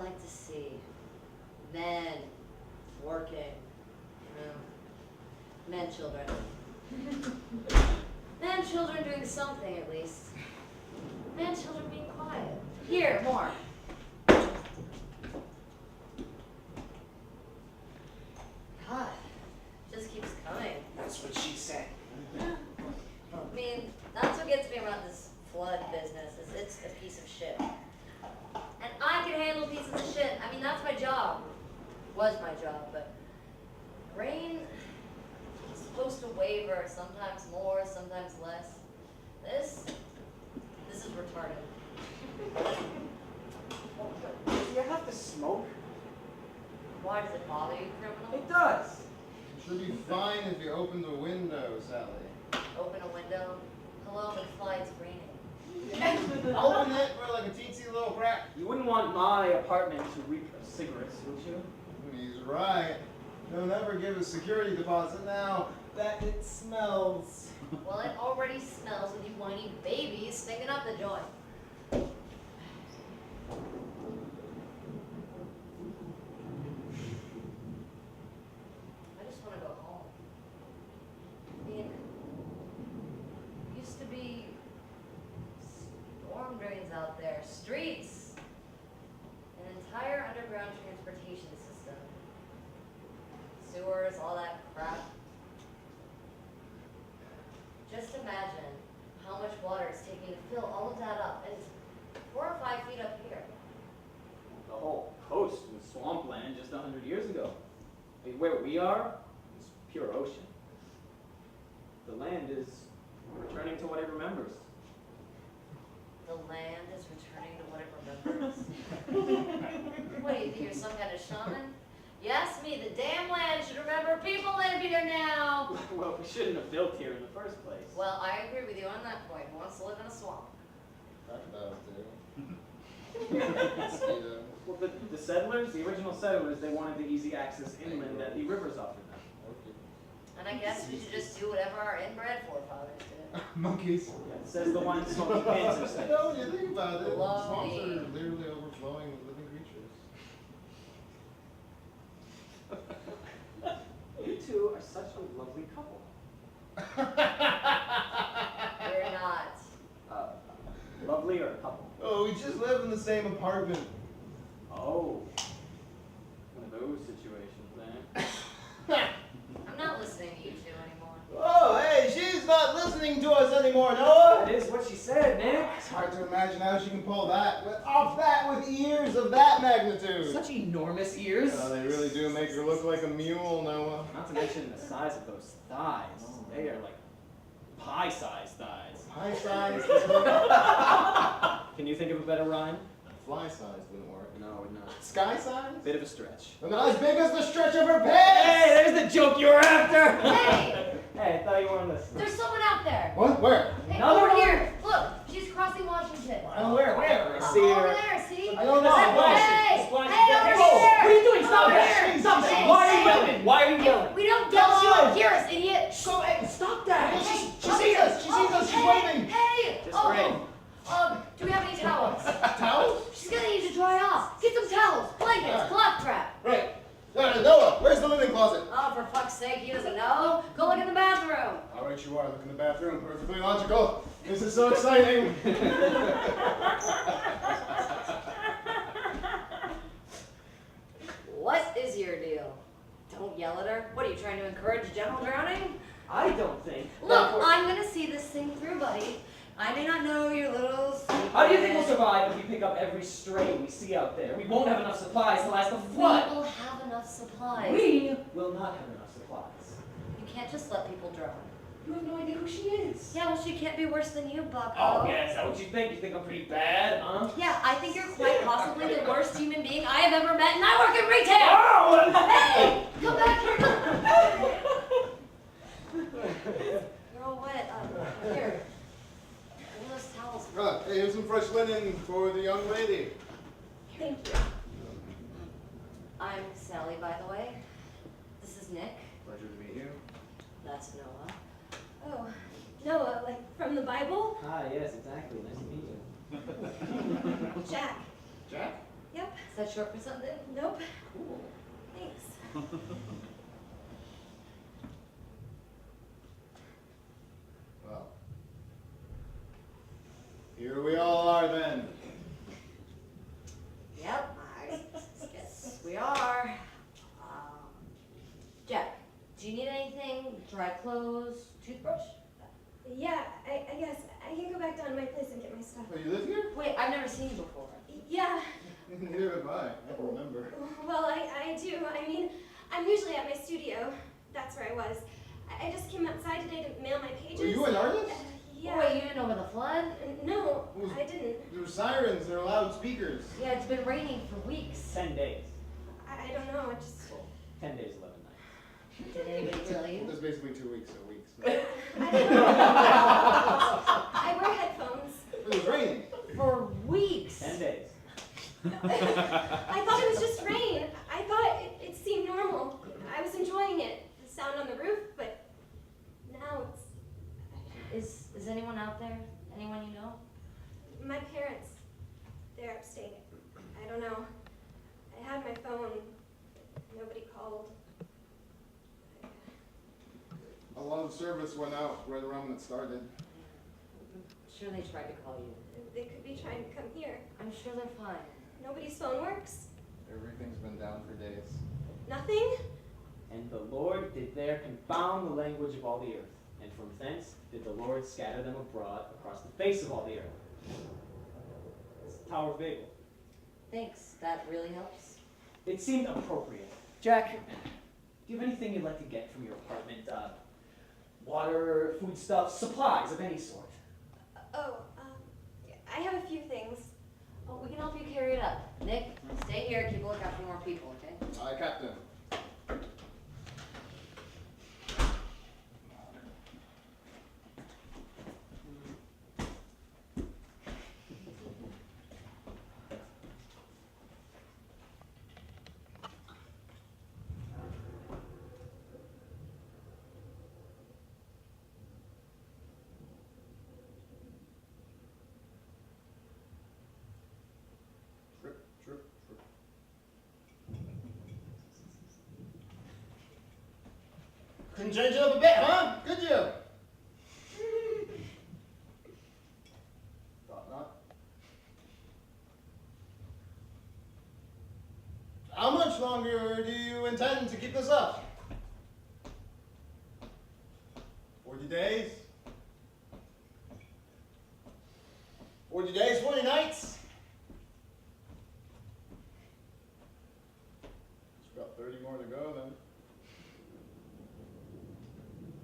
like to see? Men working, men children. Men children doing something at least. Men children being quiet. Here, more. God, just keeps coming. That's what she said. I mean, that's what gets me around this flood business, is it's a piece of shit. And I can handle pieces of shit. I mean, that's my job. Was my job, but rain is supposed to waver, sometimes more, sometimes less. This is retarded. Do you have to smoke? Why does it bother you, criminal? It does. It should be fine if you open the window, Sally. Open a window. Hello, McFly, it's raining. Open it for like a teensy little crack. You wouldn't want my apartment to reek of cigarettes, would you? He's right. They'll never give a security deposit now that it smells. Well, it already smells with you whiny babies stinking up the joint. I just want to go home. I mean, used to be storm drains out there, streets, an entire underground transportation system, sewers, all that crap. Just imagine how much water it's taking to fill all of that up. And it's 4 or 5 feet up here. The whole coast was swampland just 100 years ago. I mean, where we are is pure ocean. The land is returning to what it remembers. The land is returning to what it remembers. What do you think, you're some kind of shaman? You asked me, the damn land should remember people live here now. Well, we shouldn't have built here in the first place. Well, I agree with you on that point. Who wants to live in a swamp? Crocodiles do. Well, the settlers, the original settlers, they wanted the easy access inland that the rivers offered them. And I guess we should just do whatever our inbred forefathers did. Monkeys. Yeah, says the one smoking cancer snake. No, when you think about it, Lovely. swamps are literally overflowing with living creatures. You two are such a lovely couple. We're not. Lovely or a couple? Oh, we just live in the same apartment. Oh. One of those situations, then. I'm not listening to you two anymore. Oh, hey, she's not listening to us anymore, Noah. That is what she said, Nick. It's hard to imagine how she can pull that off that with ears of that magnitude. Such enormous ears. They really do make her look like a mule, Noah. Not to mention the size of those thighs. They are like pie-sized thighs. Pie size. Can you think of a better rhyme? Fly size wouldn't work. No, it would not. Sky size? Bit of a stretch. But not as big as the stretch of her pants! Hey, there's the joke you were after! Hey! Hey, I thought you weren't listening. There's someone out there. What? Where? Hey, Another over one? here. Look, she's crossing Washington. Where? I see Over her. there, see? I don't know. Hey! Splash. Hey, over Whoa, here! what are you doing? Stop Over it! here! Stop it! Hey, Why are you hey. yelling? Why are you yelling? We don't yell, she won't hear us, idiot. So, hey, stop that! She sees us! She sees us! She's waving! Hey! Just rain. Do we have any towels? Towels? She's gonna need to dry off. Get some towels, blankets, cloth wrap. Right. Noah, where's the living closet? Oh, for fuck's sake, he doesn't know. Go look in the bathroom. All right, you are. Look in the bathroom. Perfectly logical. This is so exciting. What is your deal? Don't yell at her. What are you trying to encourage general drowning? I don't think. Look, I'm gonna see this thing through, buddy. I may not know your little secret. How do you think we'll survive if we pick up every stray we see out there? We won't have enough supplies to last the flood. We will have enough supplies. We will not have enough supplies. You can't just let people drown. You have no idea who she is. Yeah, well, she can't be worse than you, Bucko. Oh, yeah, is that what you think? You think I'm pretty bad, huh? Yeah, I think you're quite possibly the worst human being I have ever met, and I work in retail! Oh! Hey! Come back here! You're all wet. Here. Bring those towels. Hey, here's some fresh linen for the young lady. Thank you. I'm Sally, by the way. This is Nick. Pleasure to meet you. That's Noah. Oh, Noah, like from the Bible? Ah, yes, exactly. Nice to meet you. Jack. Jack? Yep. Is that short for something? Nope. Cool. Thanks. Well, here we all are then. Yep, I guess we are. Jack, do you need anything? Dry clothes, toothbrush? Yeah, I guess I can go back down to my place and get my stuff. Oh, you live here? Wait, I've never seen you before. Yeah. Neither have I. I don't remember. Well, I do. I mean, I'm usually at my studio. That's where I was. I just came outside today to mail my pages. Were you an artist? Yeah. Oh, wait, you didn't know about the flood? No, Was- I didn't. There were sirens, there were loud speakers. Yeah, it's been raining for weeks. 10 days. I don't know. It just. 10 days, 11 nights. Did anybody tell you? That's basically 2 weeks, so weeks. I don't know. I wear headphones. It was raining. For weeks. 10 days. I thought it was just rain. I thought it seemed normal. I was enjoying it, the sound on the roof, but now it's. Is anyone out there? Anyone you know? My parents. They're upstate. I don't know. I had my phone. Nobody called. A lot of service went out right around when it started. I'm sure they tried to call you. They could be trying to come here. I'm sure they're fine. Nobody's phone works. Everything's been down for days. Nothing? And the Lord did there confound the language of all the earth, and from thence did the Lord scatter them abroad across the face of all the earth. It's the Tower of Babel. Thanks, that really helps. It seemed appropriate. Jack, do you have anything you'd like to get from your apartment? Water, foodstuffs, supplies of any sort. Oh, I have a few things. Oh, we can help you carry it up. Nick, stay here, keep a lookout for more people, okay? Aye, Captain. Trip. Couldn't change it up a bit, huh? Could you? Thought not. How much longer do you intend to keep this up? 40 days? 40 days, 40 nights? It's about 30 more to go then.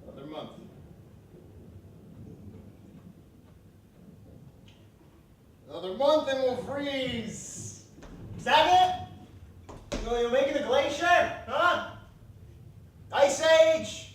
Another month. Another month and we'll freeze. Is that it? So you're making a glacier? Huh? Ice Age?